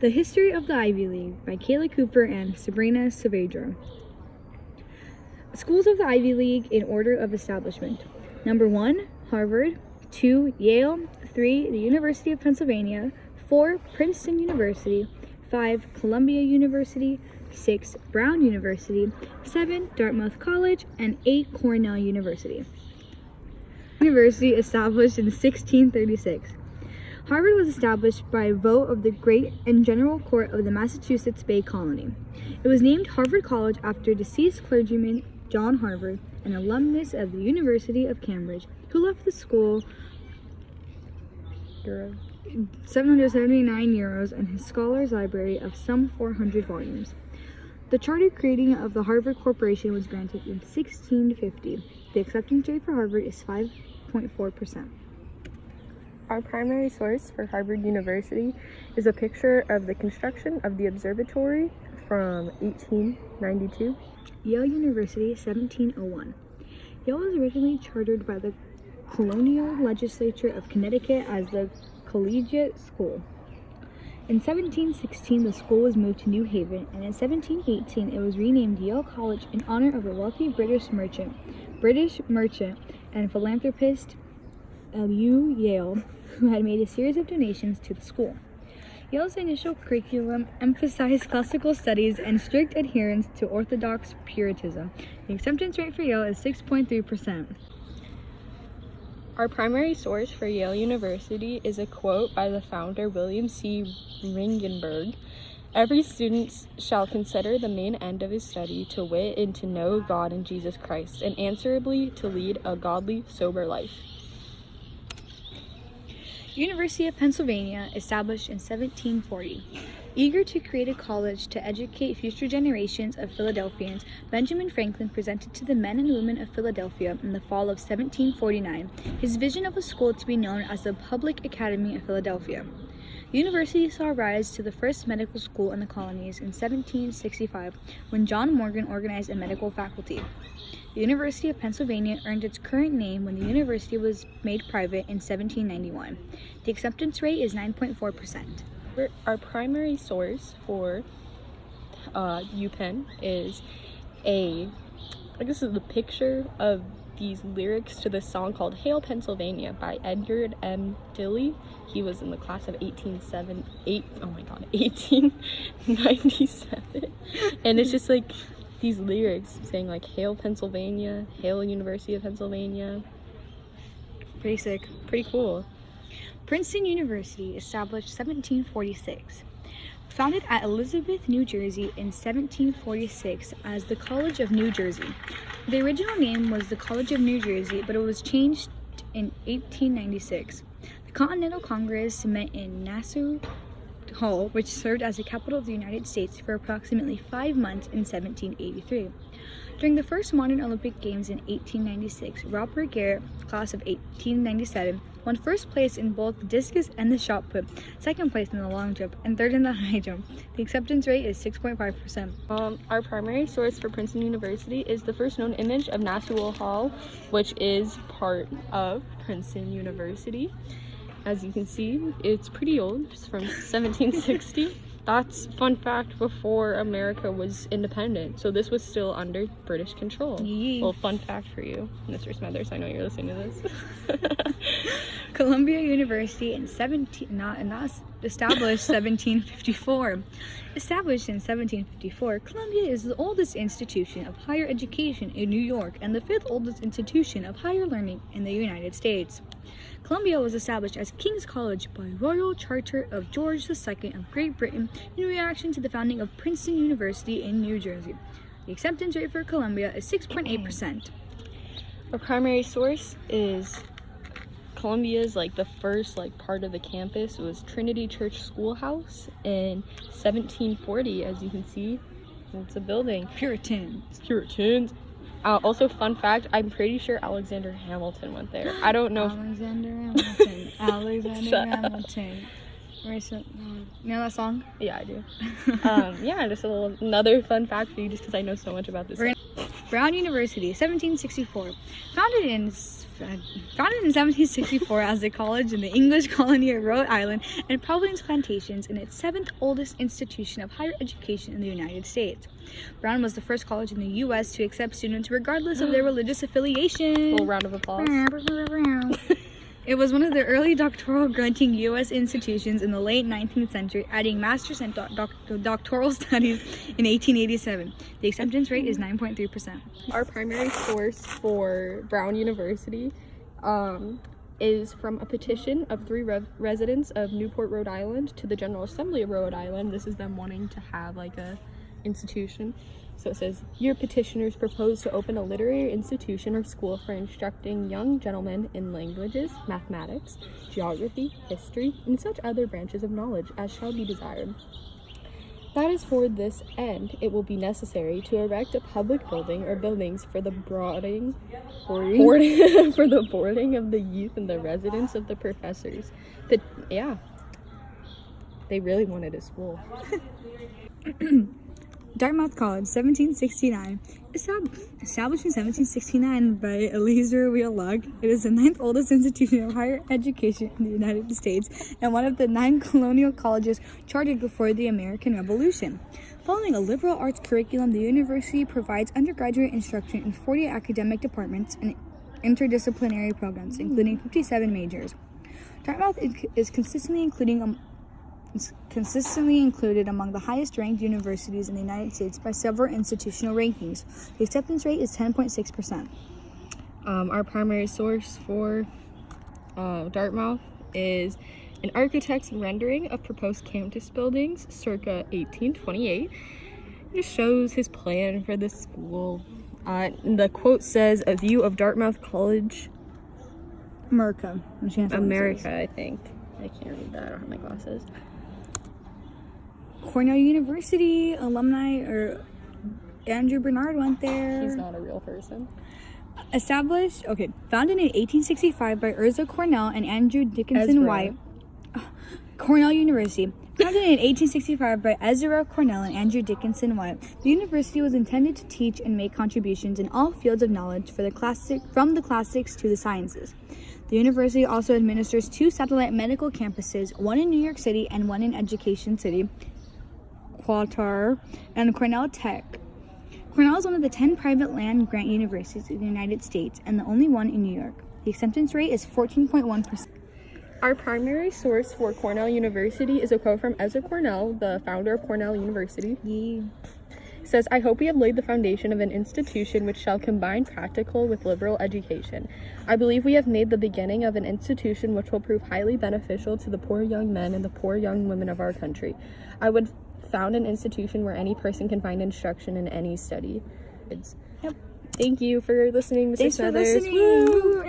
The History of the Ivy League by Kayla Cooper and Sabrina Saavedra. Schools of the Ivy League in order of establishment. Number 1, Harvard. 2, Yale. 3, the University of Pennsylvania. 4, Princeton University. 5, Columbia University. 6, Brown University. 7, Dartmouth College. And 8, Cornell University. University established in 1636. Harvard was established by a vote of the Great and General Court of the Massachusetts Bay Colony. It was named Harvard College after deceased clergyman John Harvard, an alumnus of the University of Cambridge, who left the school €779 and his scholars' library of some 400 volumes. The charter creating of the Harvard Corporation was granted in 1650. The acceptance rate for Harvard is 5.4%. Our primary source for Harvard University is a picture of the construction of the observatory from 1892. Yale University, 1701. Yale was originally chartered by the colonial legislature of Connecticut as the collegiate school. In 1716, the school was moved to New Haven, and in 1718, it was renamed Yale College in honor of a wealthy British merchant and philanthropist L.U. Yale, who had made a series of donations to the school. Yale's initial curriculum emphasized classical studies and strict adherence to Orthodox Puritanism. The acceptance rate for Yale is 6.3%. Our primary source for Yale University is a quote by the founder William C. Ringenberg. Every student shall consider the main end of his study, to wit, and to know God and Jesus Christ, and answerably to lead a godly, sober life. University of Pennsylvania, established in 1740. Eager to create a college to educate future generations of Philadelphians, Benjamin Franklin presented to the men and women of Philadelphia in the fall of 1749 his vision of a school to be known as the Public Academy of Philadelphia. The university saw rise to the first medical school in the colonies in 1765 when John Morgan organized a medical faculty. The University of Pennsylvania earned its current name when the university was made private in 1791. The acceptance rate is 9.4%. Our primary source for UPenn is the picture of these lyrics to this song called Hail Pennsylvania by Edgar M. Dilley. He was in the class of 1897. And it's just like these lyrics saying like Hail Pennsylvania, Hail University of Pennsylvania. Pretty sick. Pretty cool. Princeton University, established 1746. Founded at Elizabeth, New Jersey in 1746 as the College of New Jersey. The original name was the College of New Jersey, but it was changed in 1896. The Continental Congress met in Nassau Hall, which served as the capital of the United States for approximately 5 months in 1783. During the first modern Olympic Games in 1896, Robert Garrett, class of 1897, won first place in both the discus and the shot put, second place in the long jump, and third in the high jump. The acceptance rate is 6.5%. Our primary source for Princeton University is the first known image of Nassau Hall, which is part of Princeton University. As you can see, it's pretty old. It's from 1760. That's, fun fact, before America was independent. So this was still under British control. Yeah. Well, fun fact for you, Mr. Smethers. I know you're listening to this. Columbia University established 1754. Established in 1754, Columbia is the oldest institution of higher education in New York and the 5th oldest institution of higher learning in the United States. Columbia was established as King's College by Royal Charter of George II of Great Britain in reaction to the founding of Princeton University in New Jersey. The acceptance rate for Columbia is 6.8%. Our primary source is Columbia's the first part of the campus. It was Trinity Church Schoolhouse in 1740. As you can see, it's a building. Puritans. Also, fun fact, I'm pretty sure Alexander Hamilton went there. I don't know. Alexander Hamilton. You know that song? Yeah, I do. Just another fun fact for you, just because I know so much about this. Brown University, 1764. Founded in 1764 as the college in the English colony of Rhode Island and Providence Plantations, and its 7th oldest institution of higher education in the United States. Brown was the first college in the U.S. to accept students regardless of their religious affiliation. Little round of applause. It was one of the early doctoral granting U.S. institutions in the late 19th century, adding master's and doctoral studies in 1887. The acceptance rate is 9.3%. Our primary source for Brown University is from a petition of 3 residents of Newport, Rhode Island to the General Assembly of Rhode Island. This is them wanting to have like a institution. So it says, your petitioners propose to open a literary institution or school for instructing young gentlemen in languages, mathematics, geography, history, and such other branches of knowledge as shall be desired. That is for this end, it will be necessary to erect a public building or buildings for the boarding for the boarding of the youth and the residence of the professors. But yeah, they really wanted a school. Dartmouth College, 1769. Established in 1769 by Eleazar Wheelock, it is the 9th oldest institution of higher education in the United States and one of the 9 colonial colleges chartered before the American Revolution. Following a liberal arts curriculum, the university provides undergraduate instruction in 40 academic departments and interdisciplinary programs, including 57 majors. Dartmouth is consistently included among the highest-ranked universities in the United States by several institutional rankings. The acceptance rate is 10.6%. Our primary source for Dartmouth is an architect's rendering of proposed campus buildings circa 1828. It shows his plan for the school. The quote says, "A view of Dartmouth College, America, I think. I can't read that. I don't have my glasses. Cornell University alumni, or Andrew Bernard went there. He's not a real person. Founded in 1865 by Ezra Cornell and Andrew Dickinson White. Cornell University. Founded in 1865 by Ezra Cornell and Andrew Dickinson White, the university was intended to teach and make contributions in all fields of knowledge from the classics to the sciences. The university also administers 2 satellite medical campuses, one in New York City and one in Education City, Qatar, and Cornell Tech. Cornell is one of the 10 private land-grant universities in the United States and the only one in New York. The acceptance rate is 14.1%. Our primary source for Cornell University is a quote from Ezra Cornell, the founder of Cornell University. It says, "I hope we have laid the foundation of an institution which shall combine practical with liberal education. I believe we have made the beginning of an institution which will prove highly beneficial to the poor young men and the poor young women of our country. I would found an institution where any person can find instruction in any study." Yep. Thank you for listening, Mr. Thanks Smothers. for listening. Woo!